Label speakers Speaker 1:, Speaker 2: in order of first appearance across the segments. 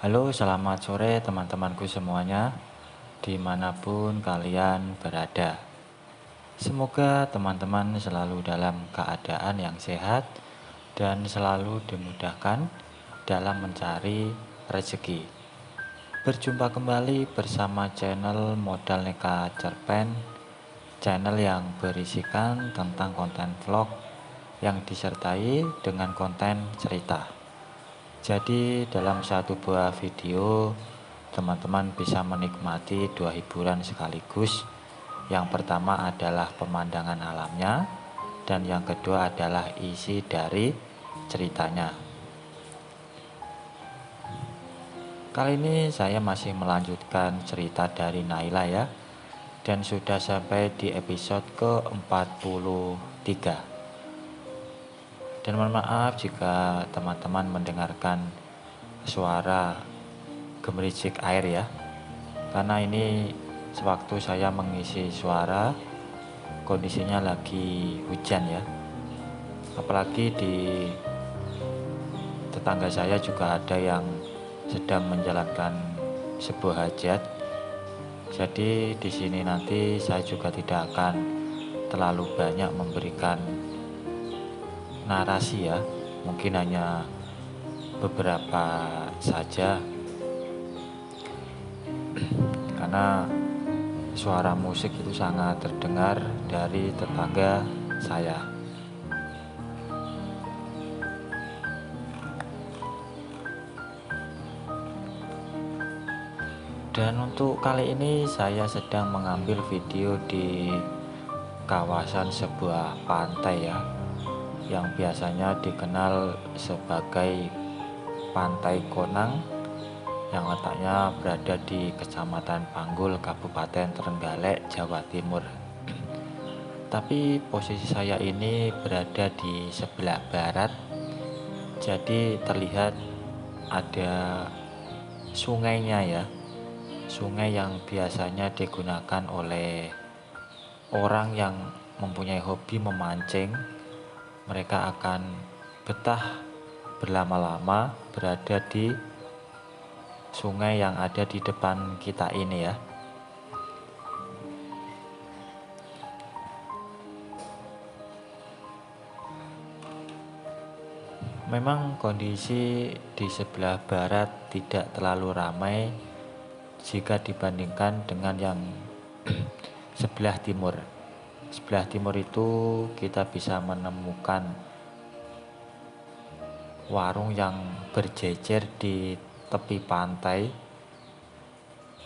Speaker 1: Halo, selamat sore teman-temanku semuanya, dimanapun kalian berada. Semoga teman-teman selalu dalam keadaan yang sehat dan selalu dimudahkan dalam mencari rezeki. Berjumpa kembali bersama channel Modal Nekat Cerpen, channel yang berisikan tentang konten vlog yang disertai dengan konten cerita. Jadi dalam satu buah video, teman-teman bisa menikmati dua hiburan sekaligus. Yang pertama adalah pemandangan alamnya, dan yang kedua adalah isi dari ceritanya. Kali ini saya masih melanjutkan cerita dari Naila ya, dan sudah sampai di episode ke-43. Dan mohon maaf jika teman-teman mendengarkan suara gemericik air ya, karena ini sewaktu saya mengisi suara kondisinya lagi hujan ya, apalagi di tetangga saya juga ada yang sedang menjalankan sebuah hajat. Jadi di sini nanti saya juga tidak akan terlalu banyak memberikan narasi ya, mungkin hanya beberapa saja, karena suara musik itu sangat terdengar dari tetangga saya. Dan untuk kali ini saya sedang mengambil video di kawasan sebuah pantai ya, yang biasanya dikenal sebagai Pantai Konang, yang letaknya berada di Kecamatan Panggul, Kabupaten Trenggalek, Jawa Timur. Tapi posisi saya ini berada di sebelah barat, jadi terlihat ada sungainya ya. Sungai yang biasanya digunakan oleh orang yang mempunyai hobi memancing. Mereka akan betah berlama-lama berada di sungai yang ada di depan kita ini ya. Memang kondisi di sebelah barat tidak terlalu ramai jika dibandingkan dengan yang sebelah timur. Sebelah timur itu kita bisa menemukan warung yang berjejer di tepi pantai.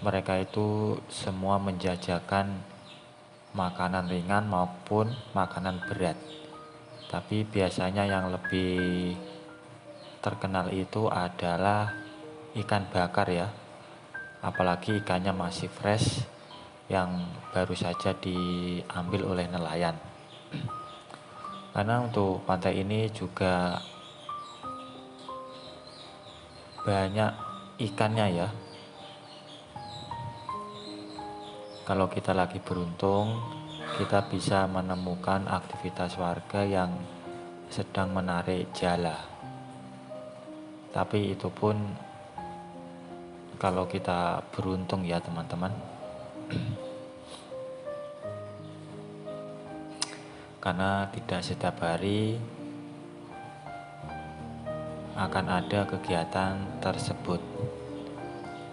Speaker 1: Mereka itu semua menjajakan makanan ringan maupun makanan berat. Tapi biasanya yang lebih terkenal itu adalah ikan bakar ya. Apalagi ikannya masih fresh, yang baru saja diambil oleh nelayan. Karena untuk pantai ini juga banyak ikannya ya. Kalau kita lagi beruntung, kita bisa menemukan aktivitas warga yang sedang menarik jala. Tapi itu pun kalau kita beruntung ya teman-teman. Karena tidak setiap hari akan ada kegiatan tersebut.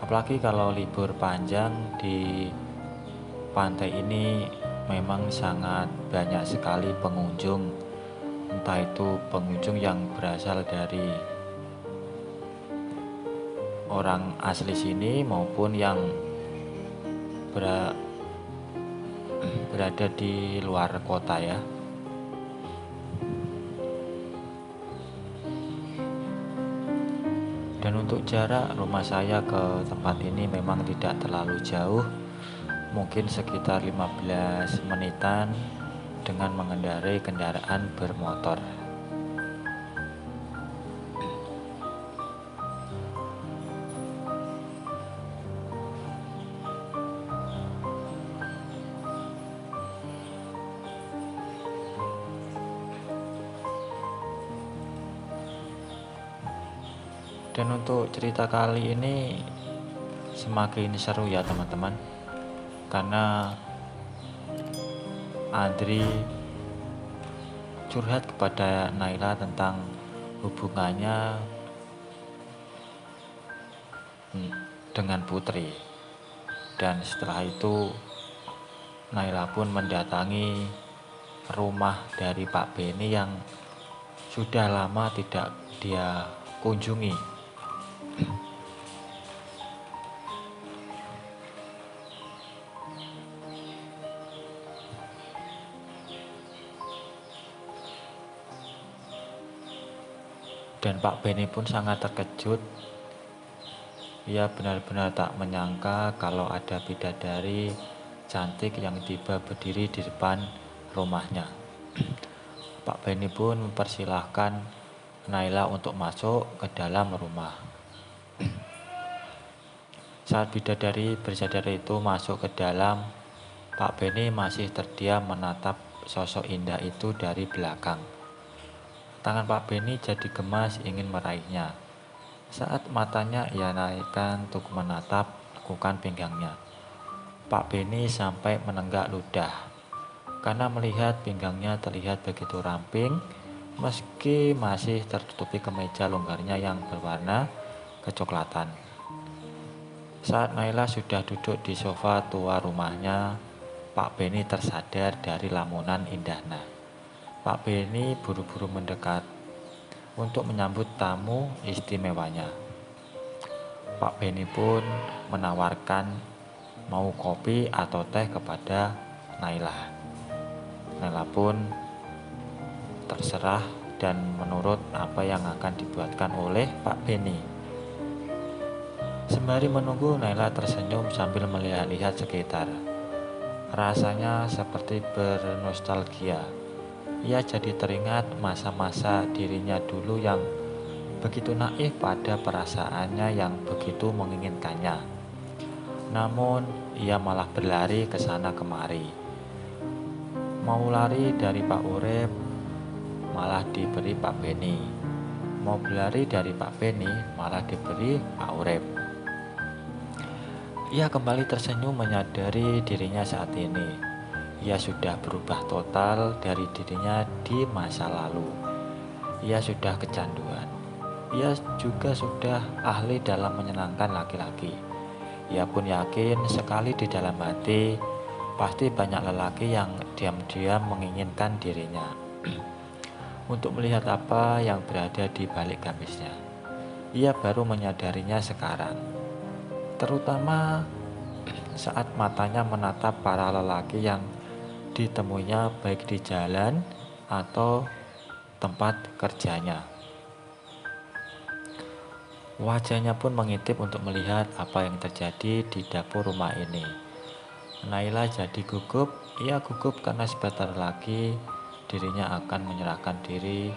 Speaker 1: Apalagi kalau libur panjang di pantai ini memang sangat banyak sekali pengunjung. Entah itu pengunjung yang berasal dari orang asli sini maupun yang berada di luar kota ya. Dan untuk jarak rumah saya ke tempat ini memang tidak terlalu jauh, mungkin sekitar 15 menitan dengan mengendarai kendaraan bermotor. Dan untuk cerita kali ini semakin seru ya teman-teman, karena Andri curhat kepada Naila tentang hubungannya dengan Putri. Dan setelah itu Naila pun mendatangi rumah dari Pak Beni yang sudah lama tidak dia kunjungi. Dan Pak Beni pun sangat terkejut. Ia benar-benar tak menyangka kalau ada bidadari cantik yang tiba berdiri di depan rumahnya. Pak Beni pun mempersilahkan Naila untuk masuk ke dalam rumah. Saat bidadari bersadar itu masuk ke dalam, Pak Beni masih terdiam menatap sosok indah itu dari belakang. Tangan Pak Beni jadi gemas ingin meraihnya. Saat matanya ia naikkan untuk menatap lekukan pinggangnya, Pak Beni sampai menenggak ludah karena melihat pinggangnya terlihat begitu ramping meski masih tertutupi kemeja longgarnya yang berwarna kecoklatan. Saat Naila sudah duduk di sofa tua rumahnya, Pak Beni tersadar dari lamunan indahnya. Pak Beni buru-buru mendekat untuk menyambut tamu istimewanya. Pak Beni pun menawarkan mau kopi atau teh kepada Naila. Naila pun terserah dan menurut apa yang akan dibuatkan oleh Pak Beni. Sembari menunggu, Naila tersenyum sambil melihat-lihat sekitar. Rasanya seperti bernostalgia. Ia jadi teringat masa-masa dirinya dulu yang begitu naif pada perasaannya yang begitu menginginkannya. Namun, ia malah berlari ke sana kemari. Mau lari dari Pak Urip, malah diberi Pak Beni. Mau berlari dari Pak Beni, malah diberi Pak Urip. Ia kembali tersenyum menyadari dirinya saat ini. Ia sudah berubah total dari dirinya di masa lalu. Ia sudah kecanduan. Ia juga sudah ahli dalam menyenangkan laki-laki. Ia pun yakin sekali di dalam hati, pasti banyak lelaki yang diam-diam menginginkan dirinya. Untuk melihat apa yang berada di balik gamisnya. Ia baru menyadarinya sekarang. Terutama saat matanya menatap para lelaki yang ditemuinya baik di jalan atau tempat kerjanya. Wajahnya pun mengintip untuk melihat apa yang terjadi di dapur rumah ini. Naila jadi gugup. Ia gugup karena sebentar lagi dirinya akan menyerahkan diri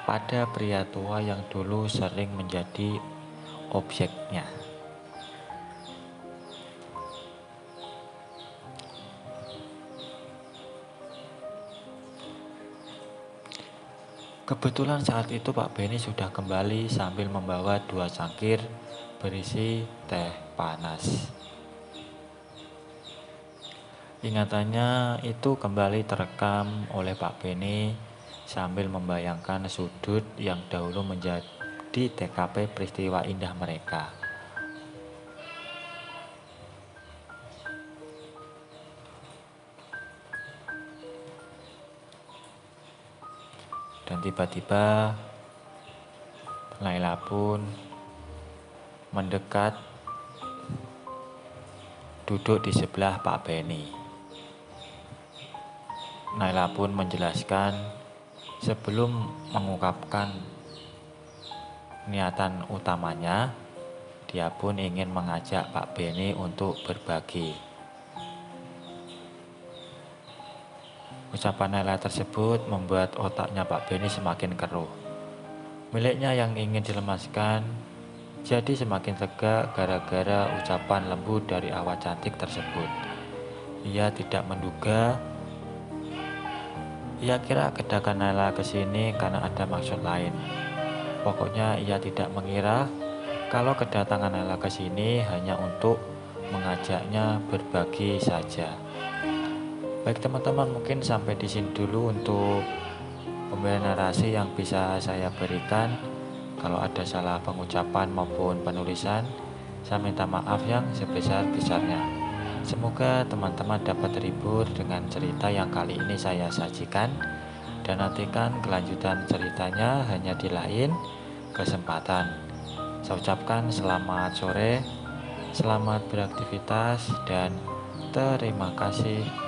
Speaker 1: pada pria tua yang dulu sering menjadi objeknya. Kebetulan saat itu Pak Beni sudah kembali sambil membawa 2 cangkir berisi teh panas. Ingatannya itu kembali terekam oleh Pak Beni sambil membayangkan sudut yang dahulu menjadi TKP peristiwa indah mereka. Dan tiba-tiba Naila pun mendekat duduk di sebelah Pak Beni. Naila pun menjelaskan sebelum mengungkapkan niatan utamanya, dia pun ingin mengajak Pak Beni untuk berbagi. Ucapan Naila tersebut membuat otaknya Pak Beni semakin keruh. Miliknya yang ingin dilemaskan jadi semakin lega gara-gara ucapan lembut dari awak cantik tersebut. Ia tidak menduga. Ia kira kedatangan Naila ke sini karena ada maksud lain. Pokoknya ia tidak mengira kalau kedatangan Ella ke sini hanya untuk mengajaknya berbagi saja. Baik teman-teman, mungkin sampai di sini dulu untuk pemberian narasi yang bisa saya berikan. Kalau ada salah pengucapan maupun penulisan, saya minta maaf yang sebesar-besarnya. Semoga teman-teman dapat terhibur dengan cerita yang kali ini saya sajikan, dan nantikan kelanjutan ceritanya hanya di lain kesempatan. Saya ucapkan selamat sore, selamat beraktivitas, dan terima kasih.